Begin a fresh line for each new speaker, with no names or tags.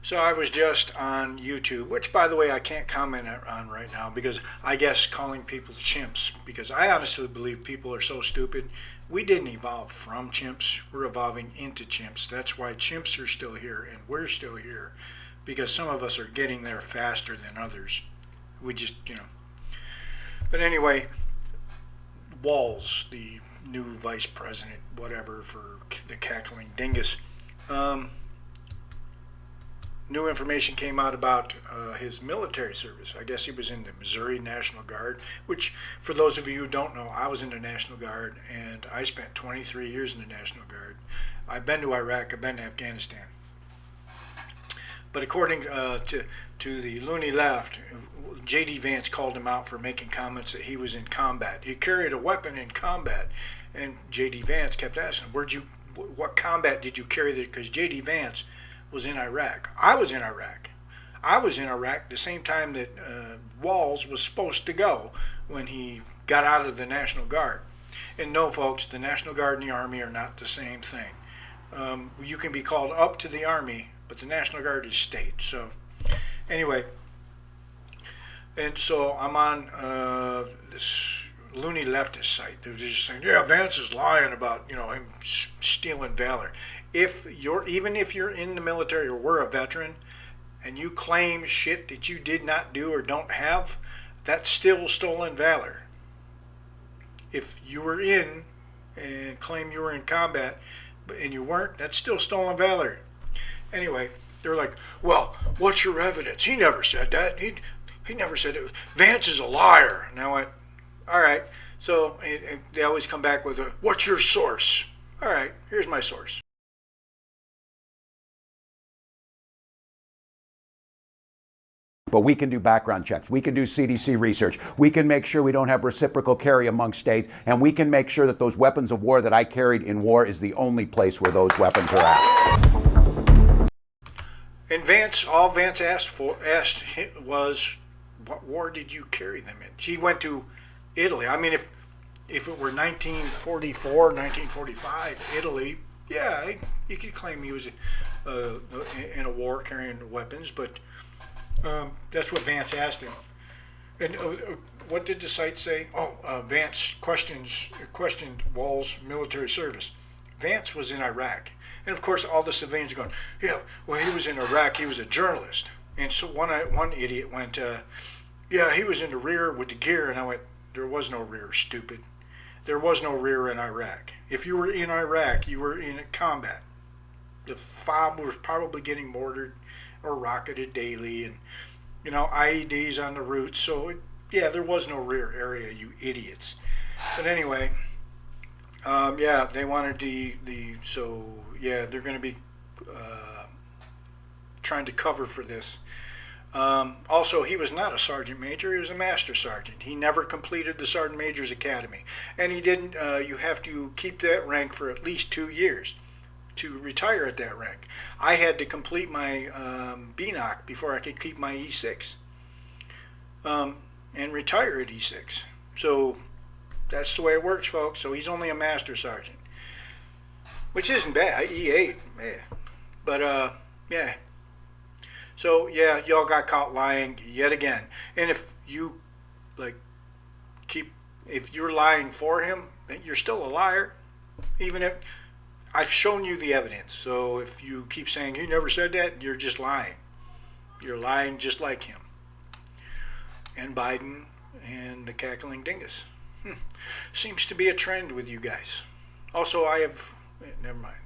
So I was just on YouTube, which by the way I can't comment on right now because I guess calling people chimps, because I honestly believe people are so stupid. We didn't evolve from chimps, we're evolving into chimps. That's why chimps are still here and we're still here, because some of us are getting there faster than others. We just. But anyway, Walz, the new vice president, whatever, for the cackling dingus. Um, New information came out about his military service. I guess he was in the Missouri National Guard, which, for those of you who don't know, I was in the National Guard and I spent 23 years in the National Guard. I've been to Iraq, I've been to Afghanistan. But according to the loony left, J.D. Vance called him out for making comments that he was in combat. He carried a weapon in combat, and J.D. Vance kept asking, what combat did you carry? Because J.D. Vance was in Iraq. I was in Iraq. I was in Iraq the same time that Walz was supposed to go when he got out of the National Guard. And no, folks, the National Guard and the Army are not the same thing. You can be called up to the Army, but the National Guard is state. So anyway, and so I'm on this loony leftist site. They're just saying, yeah, Vance is lying about him stealing valor. Even if you're in the military or were a veteran and you claim shit that you did not do or don't have, that's still stolen valor. If you were in and claim you were in combat and you weren't, that's still stolen valor. Anyway, they're like, well, what's your evidence? He never said that. He never said it. Vance is a liar. And I went, all right. So they always come back with what's your source? All right, here's my source.
But we can do background checks. We can do CDC research. We can make sure we don't have reciprocal carry among states. And we can make sure that those weapons of war that I carried in war is the only place where those weapons are at.
And all Vance asked was, what war did you carry them in? He went to Italy. I mean, if it were 1944, 1945, Italy, yeah, you could claim he was in a war carrying weapons, but that's what Vance asked him. And what did the site say? Vance questioned Walz's military service. Vance was in Iraq. And of course, all the civilians are going, yeah, well, he was in Iraq, he was a journalist. And so one idiot went, yeah, he was in the rear with the gear. And I went, there was no rear, stupid. There was no rear in Iraq. If you were in Iraq, you were in combat. The FOB was probably getting mortared or rocketed daily, and IEDs on the routes. So yeah, there was no rear area, you idiots. But anyway, yeah, they wanted so yeah, they're going to be trying to cover for this. Also, he was not a sergeant major, he was a master sergeant. He never completed the sergeant major's academy, and he didn't. You have to keep that rank for at least 2 years to retire at that rank. I had to complete my BNOC before I could keep my E6 and retire at E6. So that's the way it works, folks. So he's only a master sergeant, which isn't bad. E8, man. But yeah. So yeah, y'all got caught lying yet again. And if you if you're lying for him, then you're still a liar. Even if I've shown you the evidence. So if you keep saying he never said that, you're just lying. You're lying just like him. And Biden and the cackling dingus. Seems to be a trend with you guys. Also, never mind.